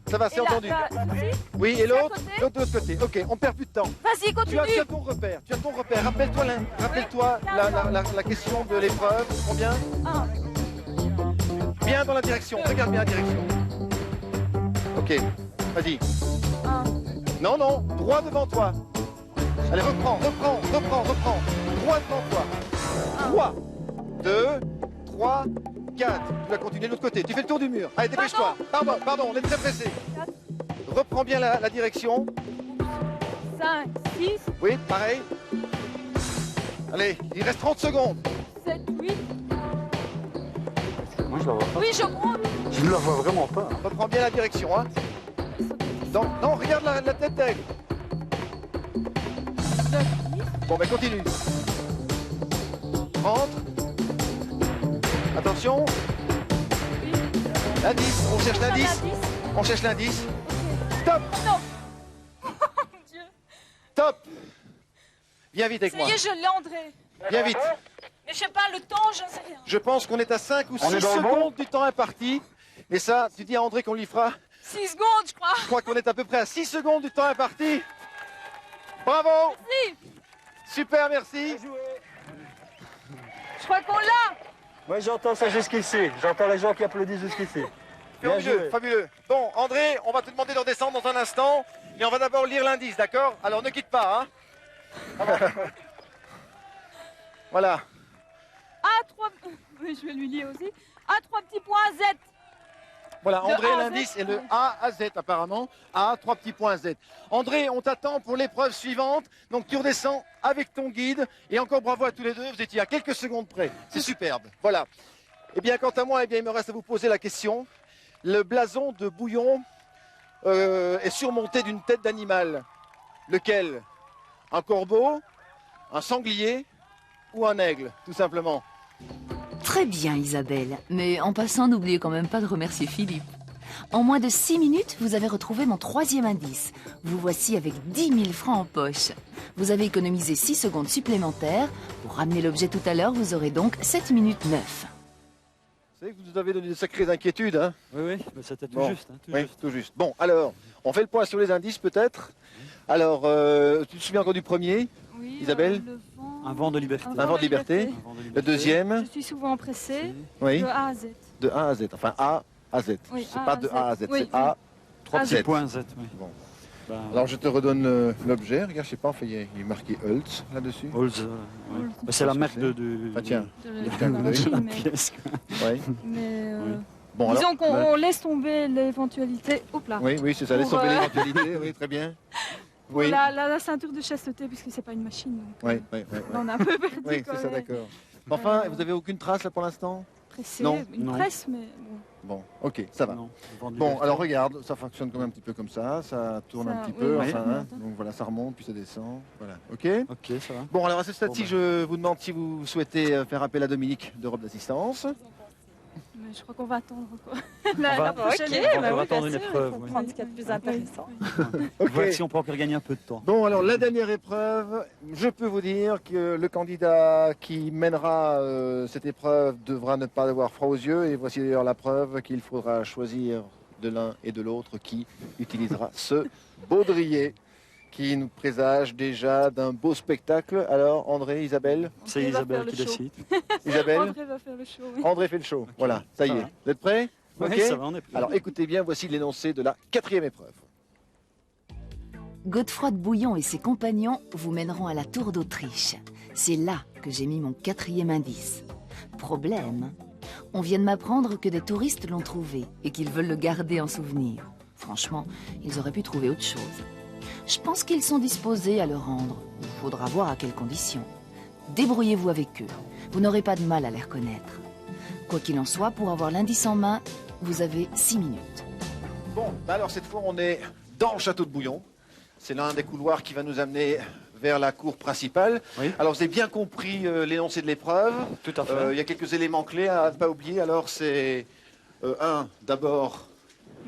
Ça va, c'est Et là, entendu. là, ceci. Oui, et C'est à l'autre côté. l'autre de l'autre côté. Ok, on perd plus de temps. Vas-y, Tu as continue. ton repère, tu as ton repère. Rappelle-toi la question de l'épreuve. Combien? Un. Bien dans la direction, regarde bien la direction. Ok, vas-y. Un. Non, non, droit devant toi. Allez, reprends. Droit devant toi. 3, 2, 3, 4. Tu vas continuer de l'autre côté. Tu fais le tour du mur. Allez, dépêche-toi. Pardon, on est très pressé. Reprends bien la direction. 5, 6, Oui, pareil. Allez, il reste 30 secondes. 7, 8. Moi, je la vois pas. Oui, je monte. Je ne la vois vraiment pas. Reprends bien la direction, hein. Non, regarde la tête d'aigle. 9, 10. Bon, ben continue. Rentre. Attention. Oui. L'indice, on cherche l'indice. L'indice. On cherche l'indice. Stop. Non. Mon Dieu. Stop. Viens vite avec Ça moi. y est, je l'ai, André. Viens vite. Mais je sais pas, le temps, je sais rien. Je pense qu'on est à 5 ou 6 est dans le bon. secondes du temps imparti. Et ça, tu dis à André qu'on lui fera. 6 secondes, je crois. Je crois qu'on est à peu près à 6 secondes du temps imparti. Bravo. Si. Super, merci. Je crois qu'on l'a. Moi, j'entends ça jusqu'ici. J'entends les gens qui applaudissent jusqu'ici. Bien Fabuleux, joué. fabuleux. Bon, André, on va te demander de redescendre dans un instant. Et on va d'abord lire l'indice, d'accord? Alors ne quitte pas, hein. Voilà. A3. Oui, je vais lui lire aussi. A3 petits points Z. Voilà, Le André, A à Z. l'indice est le A à Z apparemment. A, 3 petits points Z. André, on t'attend pour l'épreuve suivante. Donc tu redescends avec ton guide. Et encore bravo à tous les deux, vous étiez à quelques secondes près. C'est superbe. Voilà. Eh bien, quant à moi, il me reste à vous poser la question. Le blason de Bouillon est surmonté d'une tête d'animal. Lequel? Un corbeau, un sanglier ou un aigle, tout simplement? Très bien Isabelle, mais en passant, n'oubliez quand même pas de remercier Philippe. En moins de 6 minutes, vous avez retrouvé mon 3e indice. Vous voici avec 10 000 francs en poche. Vous avez économisé 6 secondes supplémentaires. Pour ramener l'objet tout à l'heure, vous aurez donc 7 minutes 9. Vous savez que vous nous avez donné de sacrées inquiétudes, hein? Oui, mais c'était tout Bon. juste. Hein, tout Oui, juste. tout juste. Bon, alors, on fait le point sur les indices peut-être. Alors, tu te souviens encore du premier? Oui, Isabelle le vent. Un vent de liberté. Un vent de liberté. Un vent de Le liberté. deuxième? Je suis souvent pressée. Oui, De A à Z. de A à Z. Enfin, A à Z. Oui, C'est A pas à de Z. A à Z, Oui, c'est A. 3 Ah, petits Z. points Z, oui. Bon. Ben, Alors, je te redonne l'objet. Regarde, je sais pas, enfin, il est marqué Holtz là-dessus. Holz, ouais. Ben, c'est la Je pense marque que du... Ah, tiens. De Tiens, la oui. machine, la mais, pièce. Oui. mais, Bon, alors. disons qu'on laisse tomber l'éventualité. Hop là. Oui, oui, c'est ça. Laisse Pour, tomber l'éventualité. Oui, très bien. Pour Oui. la ceinture de chasteté, puisque c'est pas une machine. Donc, Oui, oui, oui. là, on a un peu perdu. Oui, quand c'est ça, même. d'accord. Enfin, vous avez aucune trace là pour l'instant? Pressé, Non. une Non. presse, mais bon. Bon, ok, ça va. Non, vent de Bon, liberté. alors regarde, ça fonctionne quand même un petit peu comme ça tourne Ça, un petit oui, peu, oui, enfin, oui. hein. Donc voilà, ça remonte, puis ça descend, voilà, ok? Ok, ça va. Bon, alors à ce stade-ci, Bon, je vous demande si vous souhaitez faire appel à Dominique d'Europe d'Assistance. Mais je crois qu'on va attendre quoi. On va- La prochaine Ok, épreuve. bah va oui, attendre bien une sûr, épreuve, il faut oui. prendre ce qu'il y a de plus intéressant. Ok. Voir si on peut encore gagner un peu de temps. Bon, alors la dernière épreuve, je peux vous dire que le candidat qui mènera cette épreuve devra ne pas avoir froid aux yeux, et voici d'ailleurs la preuve qu'il faudra choisir de l'un et de l'autre qui utilisera ce baudrier qui nous présage déjà d'un beau spectacle. Alors, André, Isabelle? C'est André va Isabelle faire le qui show. décide. Isabelle? André va faire le show. Oui. André fait le show. Voilà, ça y Ça est. va. Vous êtes prêts? Oui, Ok. ça va, on est prêt. Alors écoutez bien, voici l'énoncé de la 4e épreuve. Godefroy de Bouillon et ses compagnons vous mèneront à la Tour d'Autriche. C'est là que j'ai mis mon 4e indice. Problème, on vient de m'apprendre que des touristes l'ont trouvé et qu'ils veulent le garder en souvenir. Franchement, ils auraient pu trouver autre chose. Je pense qu'ils sont disposés à le rendre. Il faudra voir à quelles conditions. Débrouillez-vous avec eux. Vous n'aurez pas de mal à les reconnaître. Quoi qu'il en soit, pour avoir l'indice en main, vous avez 6 minutes. Bon, bah alors cette fois on est dans le château de Bouillon. C'est l'un des couloirs qui va nous amener vers la cour principale. Oui. Alors vous avez bien compris l'énoncé de l'épreuve. Tout à fait. Il y a quelques éléments clés à ne pas oublier. Alors c'est d'abord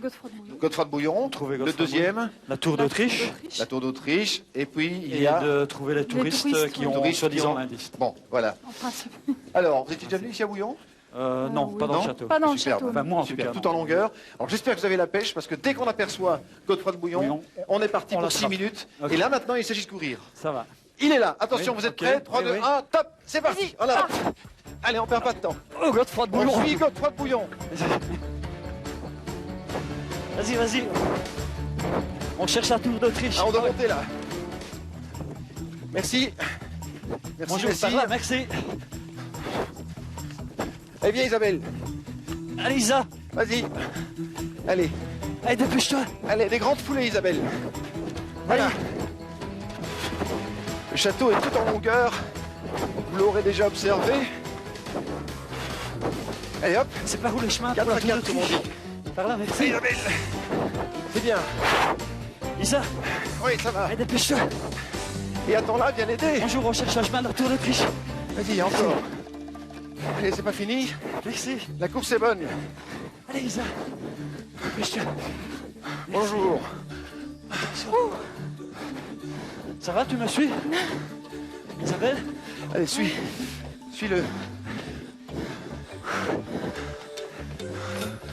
Godefroy de Bouillon. Godefroy de Bouillon. Trouver Le Godefroy de deuxième, La Tour d'Autriche. la tour d'Autriche. Et puis il Et y a... de trouver les touristes touristes, qui oui. ont Touristes soi-disant qui ont- l'indice. Bon, voilà. En principe. Alors, vous étiez déjà venu ici à Bouillon? Non, pas dans le château. Pas dans le Superbe. château. Enfin, moi en tout Super, cas. tout en longueur. Alors j'espère que vous avez la pêche parce que dès qu'on aperçoit Godefroy de Bouillon, Bouillon, on est parti on pour 6 l'attrape. minutes. Ok. Et là maintenant il s'agit de courir. Ça va. Il est là. Attention, Oui, vous êtes ok. prêts 3, Oui, 2, oui. 1, top. C'est parti. Voilà. Allez, on perd pas de temps. Oh, Godefroy de Bouillon. On suit Godefroy de Bouillon. Vas-y, vas-y. On cherche la tour d'Autriche. Ah, on doit monter là. Merci. Merci, Bonjour, merci. ça va, merci. Eh bien Isabelle, Allez, Isa. vas-y. Allez, Allez, dépêche-toi. allez, des grandes foulées Isabelle. Voilà. Le château est tout en longueur. Vous l'aurez déjà observé. Allez hop, C'est par où le chemin 4 pour la à tour 4 comme on dit. d'Autriche? Par là, merci. Isabelle, c'est bien. Isa, Oui, ça va. allez, dépêche-toi. Et attends là, viens l'aider. Bonjour, on cherche le chemin de la tour d'Autriche. Vas-y, encore. Allez, c'est pas fini. Merci. La course est bonne. Allez, Isa. Dépêche-toi. Bonjour. Ça va, tu me suis? Isabelle? Allez, suis-le.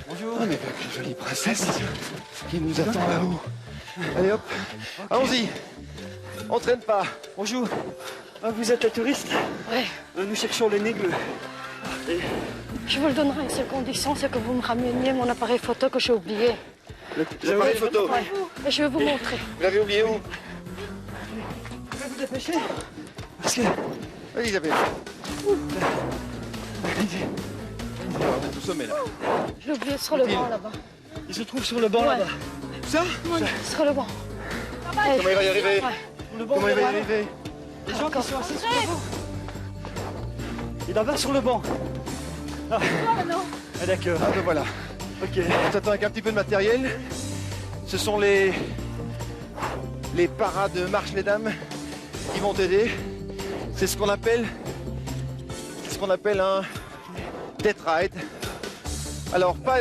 Bonjour. Oh, mais quelle jolie princesse qui nous attend là-haut. Allez hop, allons-y. On traîne pas. Bonjour. Ah, vous êtes les touristes? Ouais. Nous cherchons l'énigme. Je vous le donnerai à une seule condition, c'est que vous me rameniez mon appareil photo que j'ai oublié. L'appareil photo. Ouais. Et je vais vous montrer. Vous l'avez oublié où? Vous pouvez vous dépêcher? Parce que... Vas-y Isabelle. Alors, on est au sommet là. Je l'ai oublié sur le banc là-bas. Il se trouve sur le banc Ouais. là-bas. Ça? Sur le banc. Comment il va y arriver? Le banc Comment il va y là-bas. arriver? Les gens qui sont assis sur le banc. Il est là-bas sur le banc. Ah, ah, d'accord. Ah ben voilà. Ok. On t'attend avec un petit peu de matériel. Ce sont les paras de Marche les Dames qui vont t'aider. C'est ce qu'on appelle un death ride. Alors pas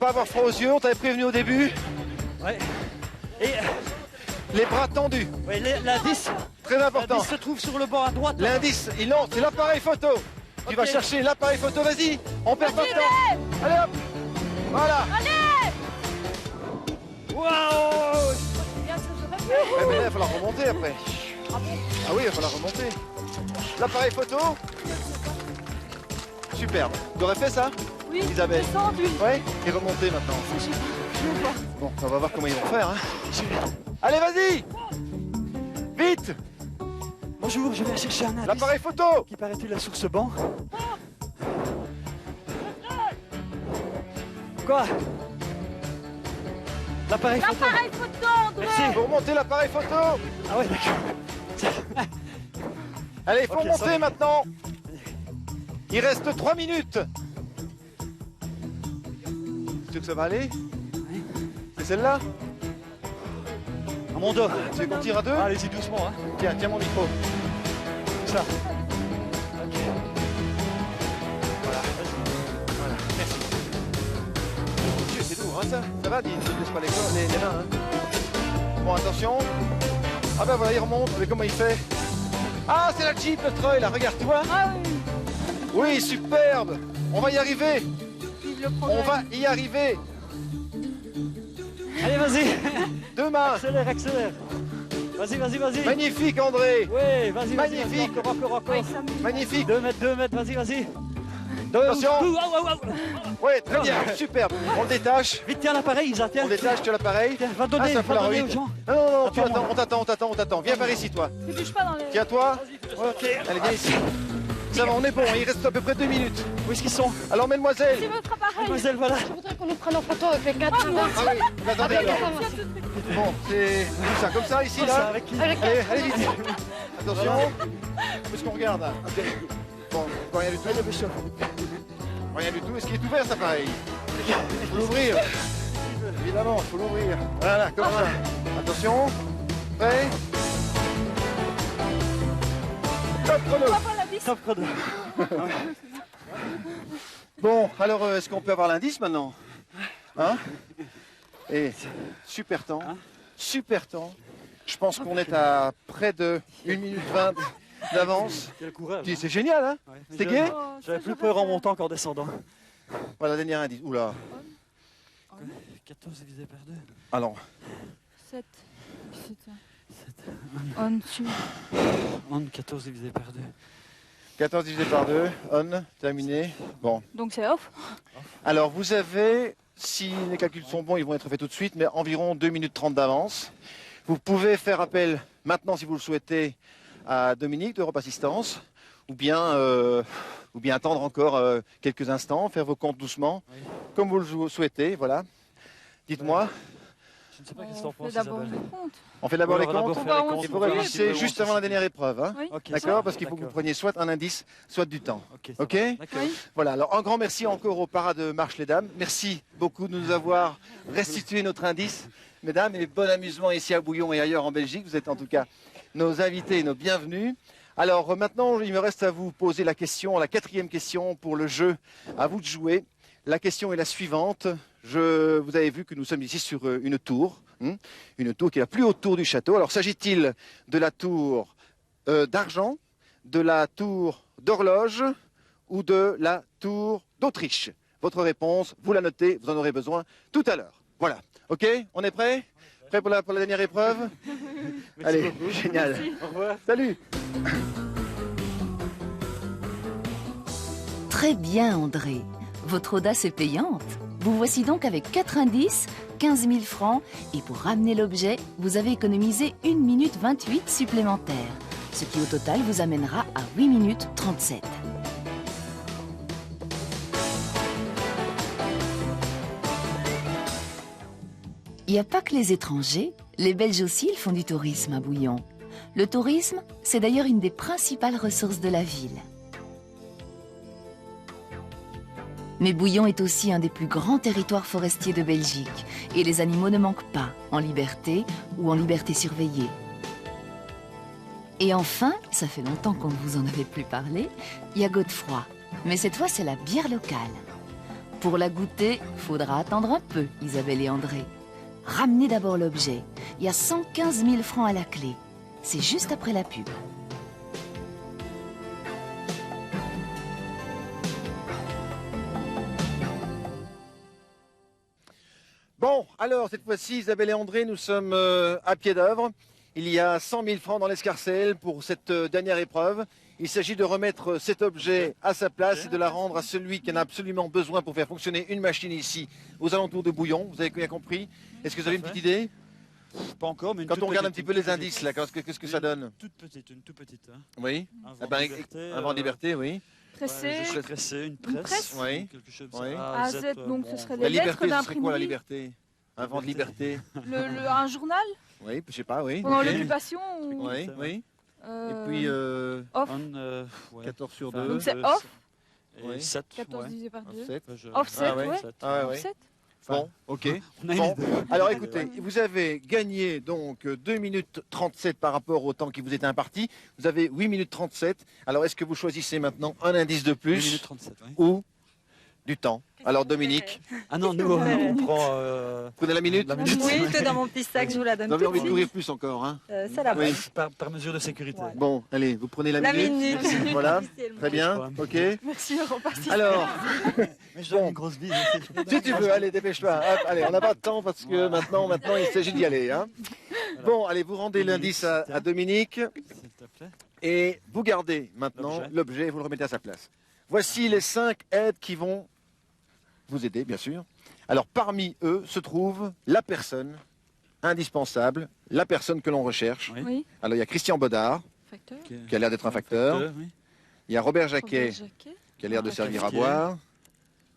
avoir froid aux yeux, on t'avait prévenu au début. Ouais. Et Les bras tendus, ouais, l'indice très important. se trouve sur le banc à droite. là. L'indice, il lance, c'est l'appareil photo. Tu vas Ok. chercher l'appareil photo, vas-y. On perd pas de temps. Allez hop. Voilà. Waouh! Bien ce que j'aurais fait. Ouais, mais là, il va falloir remonter après. Ah oui, il va falloir remonter. L'appareil photo. Superbe. Tu aurais fait ça, Oui, Isabelle? descendu. Ouais. Et remonter maintenant. Je vais voir. Bon, on va voir comment ils vont faire. Hein. Allez, vas-y. Vite. Bonjour, je viens chercher un indice. L'appareil photo. Qui paraît-il est sur ce banc? Quoi? L'appareil photo. L'appareil photo, André. Merci. Il faut remonter l'appareil photo. Ah ouais, d'accord. Allez, il faut Ok, remonter ça- maintenant. Il reste 3 minutes. Tu veux que ça va aller? C'est celle-là? À mon dos. Tu veux qu'on tire à deux? Allez-y doucement, hein. Tiens, tiens mon micro. Comme ça. Ok. Voilà. Voilà, merci. Dieu, c'est lourd, hein, ça? Ça va, dis, ne te laisse pas les mains, hein. Bon, attention. Ah ben voilà, il remonte, mais comment il fait? Ah, c'est la Jeep, le treuil, là, regarde, tu vois? Ah oui. Oui, superbe. On va y arriver. Vive le On progrès. va y arriver. Allez, vas-y. Deux mains. Accélère, accélère. Vas-y, vas-y, vas-y. Magnifique, André. Oui, vas-y, vas-y. Magnifique. Encore, encore, encore. Ouais, ça me- Magnifique. 2 mètres, vas-y, vas-y. Deux, Attention. ouh, ouh, ouh, ouh. Ouais, très bien, superbe. On le détache. Vite, tiens l'appareil, Isa, tiens. On détache, tu as l'appareil. Tiens, va donner, ça faut va la donner ruine. aux gens. Non, non, non, tu Attends-moi. attends, on t'attend. Viens par ici, toi. Ne touche pas dans les... Tiens-toi. Ok. Allez, viens ici. Ça va, on est bon, il reste à peu près 2 minutes. Où est-ce qu'ils sont? Alors, mesdemoiselles. C'est votre appareil. Mademoiselle, voilà. Je voudrais qu'on nous prenne en photo avec les 4 Ah oui, mais attendez alors. Bon, c'est tout ça, comme ça, ici, Ça, là. avec qui? Avec Allez, allez vite. Attention. Où est-ce qu'on regarde, là? Bon, rien du tout. Rien du tout. Est-ce qu'il est ouvert, ça, pareil? Il faut l'ouvrir. Évidemment, il faut l'ouvrir. Voilà, comme ça. Attention. Prêt? Top chrono. Top chrono. Bon, alors, est-ce qu'on peut avoir l'indice maintenant? Hein? Et super temps. Super temps. Je pense qu'on est à près de 1 minute 20 d'avance. Quel courage. Dis, c'est génial, hein? Ouais. C'est gai? J'avais plus peur en montant qu'en descendant. Voilà, dernier indice. Oula. 14 divisé par 2. Alors, 7. On, tu. On, 14 divisé par 2. 14 divisé par 2, on, terminé. Bon. Donc c'est off. Alors, vous avez, si les calculs sont bons, ils vont être faits tout de suite, mais environ 2 minutes 30 d'avance. Vous pouvez faire appel maintenant, si vous le souhaitez, à Dominique d'Europe Assistance, ou bien attendre encore quelques instants, faire vos comptes doucement, Oui. comme vous le souhaitez, voilà. Dites-moi, Je ne sais pas qu'est-ce que t'en On penses, fait d'abord Isabelle. les comptes. on fait d'abord les Alors, comptes, faire Bah, les on comptes, et s'y vous fait. réfléchissez juste avant la dernière épreuve, hein. Oui. Ok, D'accord? ça Parce qu'il va, faut que vous d'accord. preniez soit un indice, soit du temps. Ok, ça Ok? va, d'accord. Oui. Voilà, alors un grand merci encore au Para de Marche les Dames. Merci beaucoup de nous avoir restitué notre indice, mesdames, et bon amusement ici à Bouillon et ailleurs en Belgique. Vous êtes en tout cas nos invités et nos bienvenus. Alors maintenant, il me reste à vous poser la question, la 4e question pour le jeu. À vous de jouer. La question est la suivante. Vous avez vu que nous sommes ici sur une tour qui est la plus haute tour du château. Alors s'agit-il de la tour d'argent, de la tour d'horloge ou de la tour d'Autriche? Votre réponse, vous la notez, vous en aurez besoin tout à l'heure. Voilà, ok? On est prêt? Prêt pour la dernière épreuve? Allez, génial. Au revoir. Salut. Très bien, André. Votre audace est payante. Vous voici donc avec 4 indices, 15 000 francs. Et pour ramener l'objet, vous avez économisé 1 minute 28 supplémentaires. Ce qui au total vous amènera à 8 minutes 37. Il n'y a pas que les étrangers, les Belges aussi ils font du tourisme à Bouillon. Le tourisme, c'est d'ailleurs une des principales ressources de la ville. Mais Bouillon est aussi un des plus grands territoires forestiers de Belgique et les animaux ne manquent pas en liberté ou en liberté surveillée. Et enfin, ça fait longtemps qu'on ne vous en avait plus parlé, il y a Godefroy. Mais cette fois, c'est la bière locale. Pour la goûter, faudra attendre un peu, Isabelle et André. Ramenez d'abord l'objet. Il y a 115 000 francs à la clé. C'est juste après la pub. Bon, alors cette fois-ci, Isabelle et André, nous sommes à pied d'œuvre. Il y a 100 000 francs dans l'escarcelle pour cette dernière épreuve. Il s'agit de remettre cet objet à sa place et de la rendre à celui qui en a absolument besoin pour faire fonctionner une machine ici, aux alentours de Bouillon. Vous avez bien compris? Est-ce que vous avez une petite idée? Pas encore, mais une Quand toute on regarde un petite, petit peu une les toute indices, petite. là, qu'est-ce que ça donne? Une toute petite. Hein. Oui. Un vent Eh ben, de liberté, un vent de liberté, oui. Pressé. Ouais, juste pressé, une presse. presse Oui. Quelque chose comme Oui. ça. A à Z, donc ce serait La les lettres liberté, ce serait quoi la d'imprimerie. liberté? Un vent de liberté? Un journal Oui, je sais pas, oui. pendant Ok. l'occupation ou... Oui, oui. Euh, Et puis Off. Ouais. 14 sur Enfin, 2. Donc c'est off. Et Oui. 7. 14 divisé par 2. 7. Off 7, ouais. ouais. Ah ouais, Off 7. Bon, ok. On a une Bon, idée. alors écoutez, vous avez gagné donc 2 minutes 37 par rapport au temps qui vous était imparti. Vous avez 8 minutes 37. Alors est-ce que vous choisissez maintenant un indice de 1 plus minute 37, oui. ou du temps? Alors Dominique, Ah non, nous, on prend... vous prenez la minute? La minute. Oui, tout dans mon petit sac, je vous la donne Vous avez tout envie de de suite. courir plus encore, hein? Ça la Oui. Par mesure de sécurité. Bon, allez, vous prenez la La minute. minute. Voilà, Officiellement. très bien, ok. Merci, Europe Assistance. Alors, Mais je donne une grosse bise. si tu veux, allez, dépêche-toi. Hop, allez, on n'a pas de temps parce que maintenant, il s'agit d'y aller. Hein. Bon, allez, vous rendez l'indice à Dominique S'il te plaît. et vous gardez maintenant l'objet et vous le remettez à sa place. Voici les 5 aides qui vont vous aider, bien sûr. Alors, parmi eux se trouve la personne indispensable, la personne que l'on recherche. Oui. Oui. Alors, il y a Christian Bodard, Facteur. qui a l'air d'être un facteur. Oui. Il y a Robert Jacquet, Robert Jacquet. qui a l'air de Ah, servir à Jacquet. boire.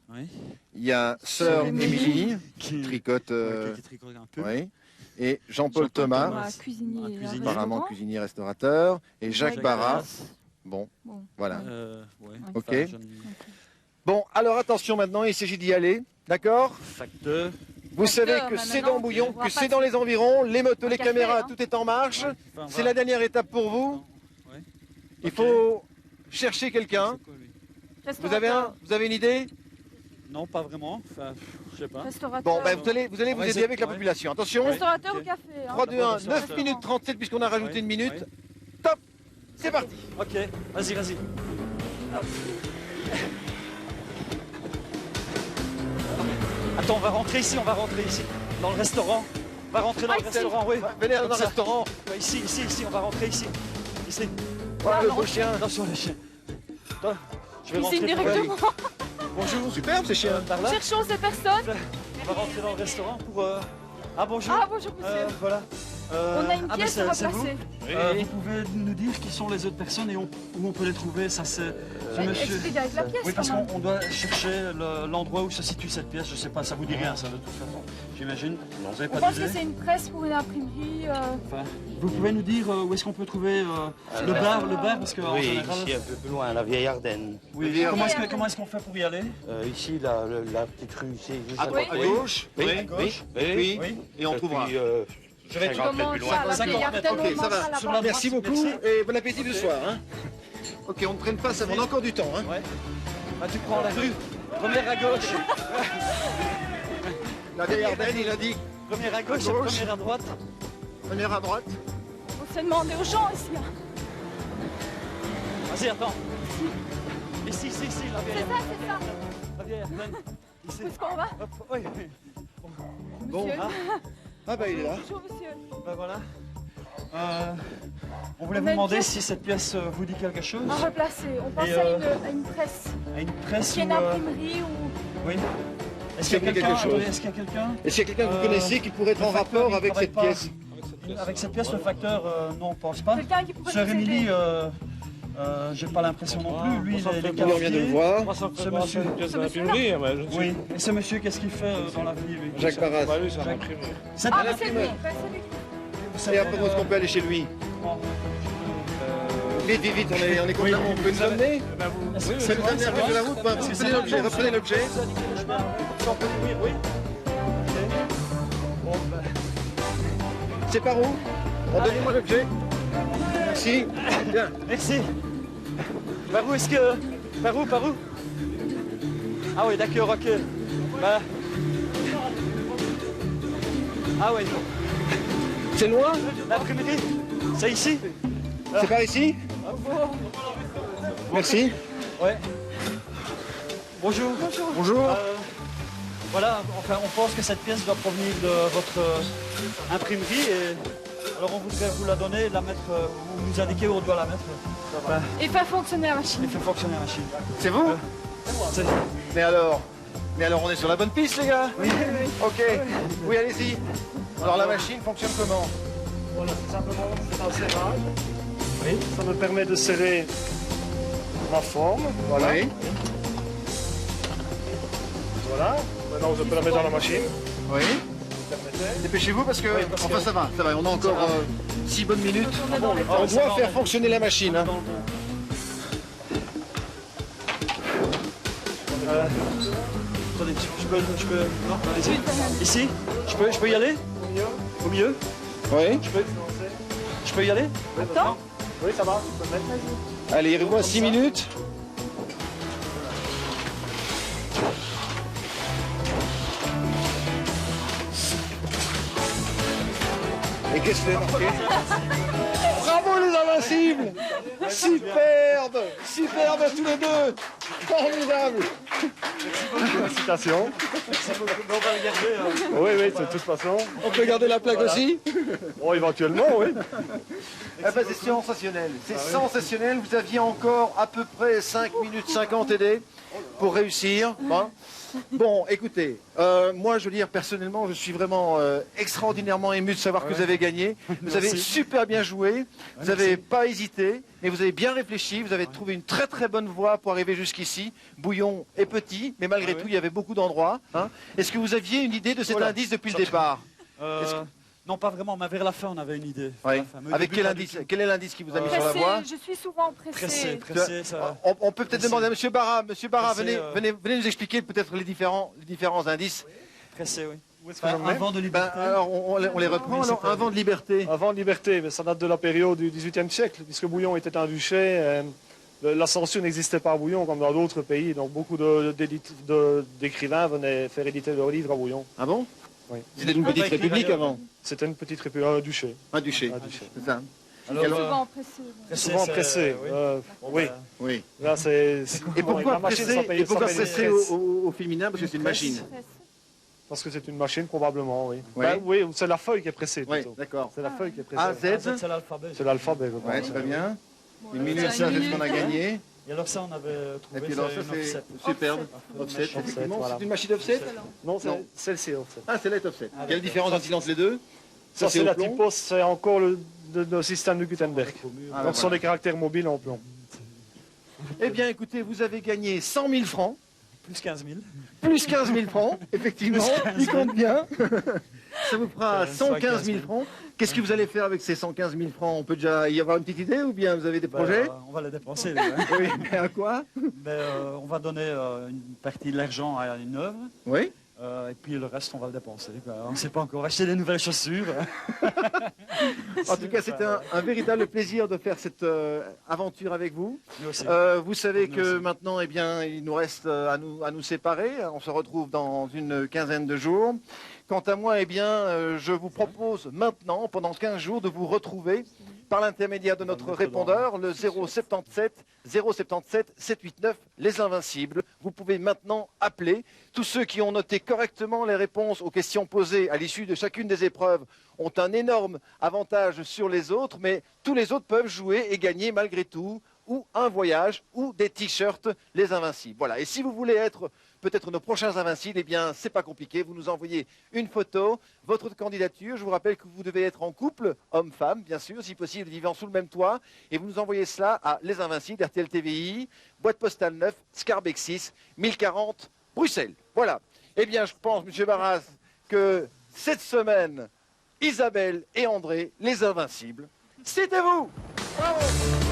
Oui. Il y a Sœur Émilie, Qui tricote, qui tricote un peu. oui. Et Jean-Paul Thomas, Thomas, cuisinier. Un cuisinier. apparemment restaurant. cuisinier restaurateur, et Jacques Jacques Barras. Bon, Bon. voilà. Ouais. Ok. Enfin, je- Bon, alors attention maintenant, il s'agit d'y aller, d'accord? Facteur. Vous savez Facteur, que mais c'est maintenant, dans Bouillon, on voit que pas c'est de- dans les environs, les motos, les café, caméras, hein. tout est en marche. Ouais. Enfin, C'est voilà. la dernière étape pour vous. Ouais. Il Ok. faut chercher quelqu'un. C'est quoi, lui Vous avez une idée? Non, pas vraiment. Enfin, je sais pas. Restaurateur. Bon, ben, vous allez On vous va aider essayer, avec la ouais. population. Attention, Ouais. Restaurateur Ok. ou café hein. 3, 2, 1, D'abord, 9 minutes 37 puisqu'on a rajouté Ouais, une minute. ouais. Top. C'est parti. Ok, vas-y. Attends, on va rentrer ici, dans le restaurant. On va rentrer dans le restaurant, oui. Venez Comme dans le ça. restaurant. Ouais, ici, on va rentrer ici. Ici. Voilà le beau chien. Attention les chiens. Attends, je vais Cuisine rentrer. directement. Bonjour. Superbe ces chiens. Par là. Cherchons ces personnes. On va rentrer dans le restaurant pour... Ah bonjour. Ah, bonjour, monsieur. Voilà. On a une ah, pièce mais à c'est vous remplacer. Vous pouvez nous dire qui sont les autres personnes et où on peut les trouver. Ça c'est ce monsieur. Explique avec la pièce. Oui, parce quand même. qu'on doit chercher l'endroit où se situe cette pièce. Je sais pas, ça vous dit rien ça de toute façon. J'imagine. Vous avez On pas pense d'idée que c'est une presse pour une imprimerie. Enfin, vous pouvez nous dire où est-ce qu'on peut trouver le bar parce que en Oui, général. ici un peu plus loin, la vieille Ardenne. Oui. Comment est-ce qu'on fait pour y aller? Ici, la petite rue, ici. juste À droite, à gauche. Oui, Oui. oui, Oui. Oui. Et on trouvera. Je vais 50 mètres plus loin. Ça, la 50 vieille mètres, Ardenne, ok, on ça va. mangera Sur là-bas. la Merci droite, beaucoup merci. et bon appétit le soir. Hein. Ok, on ne traîne pas, ça prend encore du temps. Hein. Ouais. Bah, tu prends la rue. Première à gauche. La vieille Ardenne, il a dit Première à gauche, À gauche. première à droite. venir à droite. On s'est demandé aux gens ici. hein. Vas-y, attends. Ici, la C'est vieille. ça, c'est ça. La vieille Ardenne. Ici. Où est-ce qu'on va? Hop, oui. Bon, Monsieur. ah bah il est là. Bonjour, monsieur. Ben voilà. On voulait On vous a une demander pièce. si cette pièce vous dit quelque chose. À replacer. On pense Et, à une presse. À une presse Qui est ou... une imprimerie ou... Oui. Est-ce Ça qu'il y a dit quelque quelqu'un? chose. Attendez, est-ce qu'il y a quelqu'un? Est-ce qu'il y a quelqu'un que vous connaissez qui pourrait être le en facteur, rapport il avec travaille cette pas. pièce? Avec cette pièce, le facteur, non, on pense pas. Quelqu'un qui pourrait Sœur nous Émilie, aider. j'ai pas l'impression non plus. Lui, il est On vient de le voir. Ce monsieur. Oui. Et ce monsieur, qu'est-ce qu'il fait dans la vie, lui? Jacques Barras. Cette- Ah, mais c'est lui. Ben, c'est lui. vous savez, Et après, où est-ce qu'on peut aller chez lui? bon, Vite, on est content. On peut nous emmener? est-ce que Ça nous amène à la rue de la route. Est-ce que Reprenez l'objet, reprenez l'objet. vous indiquez le chemin? Si on peut courir, oui. Ok. Bon, ben, C'est par où? Donnez-moi l'objet. Merci. Bien. merci. Par où est-ce que... Par où? Ah oui, d'accord, ok. Bah. Ah oui, C'est loin? l'après-midi, c'est ici? C'est par ici? Merci. Ouais. Bonjour. Bonjour. Voilà, enfin, on pense que cette pièce doit provenir de votre imprimerie et alors on voudrait vous la donner, la mettre, vous nous indiquer où on doit la mettre. Enfin, Et faire fonctionner la machine. et faire fonctionner la machine. C'est vous? C'est- Mais alors on est sur la bonne piste, les gars? Oui. Ok. Oui, allez-y. Alors la machine fonctionne comment? Voilà, c'est simplement un serrage. Oui. Ça me permet de serrer ma forme. Voilà. Oui. Voilà. Maintenant, je peux la mettre dans la machine. Oui. Permettez. Dépêchez-vous parce que... Oui, parce enfin, que- ça va. On a encore 6 bonnes minutes. Ah, On doit faire fonctionner la machine. Hein. Dans le bon. Attendez, je peux... Non, allez-y. Ici? Je peux y aller? Au milieu? Oui. Je peux y aller? Attends. Oui, ça va. Tu peux le mettre. Allez, il reste 6 minutes. Et qu'est-ce que c'est marqué? Bravo les invincibles! Superbe! Superbe à tous les deux! Formidable! Félicitations. On va regarder. Oui, oui, de toute façon. On peut garder la plaque aussi? Bon, éventuellement, oui. Ah bah, c'est sensationnel, c'est sensationnel. Vous aviez encore à peu près 5 minutes 50 aidés pour réussir. Bon, écoutez, moi je veux dire personnellement, je suis vraiment extraordinairement ému de savoir que vous avez gagné. Vous avez super bien joué, vous n'avez pas hésité, mais vous avez bien réfléchi, vous avez trouvé une très très bonne voie pour arriver jusqu'ici. Bouillon est petit, mais malgré tout il y avait beaucoup d'endroits. Hein. Est-ce que vous aviez une idée de cet indice depuis le départ? Non, pas vraiment, mais vers la fin, on avait une idée. Oui. Vers la fin. Mais au Avec début, quel pas indice? du tout. Quel est l'indice qui vous a mis sur la Pressé, voie? je suis souvent pressée. Pressé, ça... On peut peut-être demander à Monsieur Barra. Monsieur Barra, Pressé, venez nous expliquer peut-être les différents indices. Pressé, oui. Où est-ce que je me mets? Un vent de liberté. Alors, on les reprend. Oui, Alors, c'est pas- un vent de liberté. Avant de liberté, mais ça date de la période du XVIIIe siècle, puisque Bouillon était un duché. La censure n'existait pas à Bouillon comme dans d'autres pays, donc beaucoup d'écrivains venaient faire éditer leurs livres à Bouillon. Ah bon? Oui. C'était une petite république avant. C'était une petite république, un duché. Un duché. Un duché. C'est ça. Alors, Souvent pressé. Souvent pressé. Oui. Oui. Là, c'est... Et pourquoi la machine, presser, ça paye- et pourquoi ça paye les presser presses. au féminin? Parce que c'est une machine. Parce que c'est une machine, probablement, oui. Oui. Ben, oui, c'est la feuille qui est pressée, Oui, plutôt. d'accord. C'est la feuille qui est pressée. A, Z. C'est l'alphabet. C'est l'alphabet, je pense. Ouais, très bien. Une minute, ça, ça, une c'est ce qu'on a minute. gagné. Et alors ça, on avait Et trouvé puis alors, c'est ça, une c'est offset. superbe. Offset, Offset, effectivement. voilà. C'est une machine offset? Non, Non. c'est celle-ci, en fait. Ah, c'est la offset. Ah, Quelle d'accord. différence entre les deux? Ça, c'est au la plomb. typos, c'est encore le système de Gutenberg. Ah, Donc, ce sont voilà. des caractères mobiles en plomb. Eh bien, écoutez, vous avez gagné 100 000 francs, Plus 15 000. plus 15 000 francs, effectivement, il compte bien. Ça vous fera 115 000 francs. Qu'est-ce que vous allez faire avec ces 115 000 francs? On peut déjà y avoir une petite idée ou bien vous avez des projets? On va les dépenser. les gars. Oui, mais à quoi? Mais, on va donner une partie de l'argent à une œuvre. Oui. Et puis le reste, on va le dépenser. Quoi. On ne sait pas encore. Acheter des nouvelles chaussures. En tout cas, c'est un véritable plaisir de faire cette aventure avec vous. Nous aussi. Vous savez Nous que aussi. maintenant, eh bien, il nous reste à nous séparer. On se retrouve dans une quinzaine de jours. Quant à moi, eh bien, je vous propose maintenant, pendant 15 jours, de vous retrouver par l'intermédiaire de notre répondeur, le 077 789 Les Invincibles. Vous pouvez maintenant appeler. Tous ceux qui ont noté correctement les réponses aux questions posées à l'issue de chacune des épreuves ont un énorme avantage sur les autres, mais tous les autres peuvent jouer et gagner malgré tout ou un voyage ou des t-shirts Les Invincibles. Voilà. Et si vous voulez être peut-être nos prochains Invincibles, eh bien, c'est pas compliqué. Vous nous envoyez une photo, votre candidature. Je vous rappelle que vous devez être en couple, homme-femme, bien sûr, si possible, vivant sous le même toit. Et vous nous envoyez cela à Les Invincibles, RTL TVI, boîte postale 9, Scarbeck 6, 1040, Bruxelles. Voilà. Eh bien, je pense, M. Barras, que cette semaine, Isabelle et André, Les Invincibles, c'était vous. Bravo.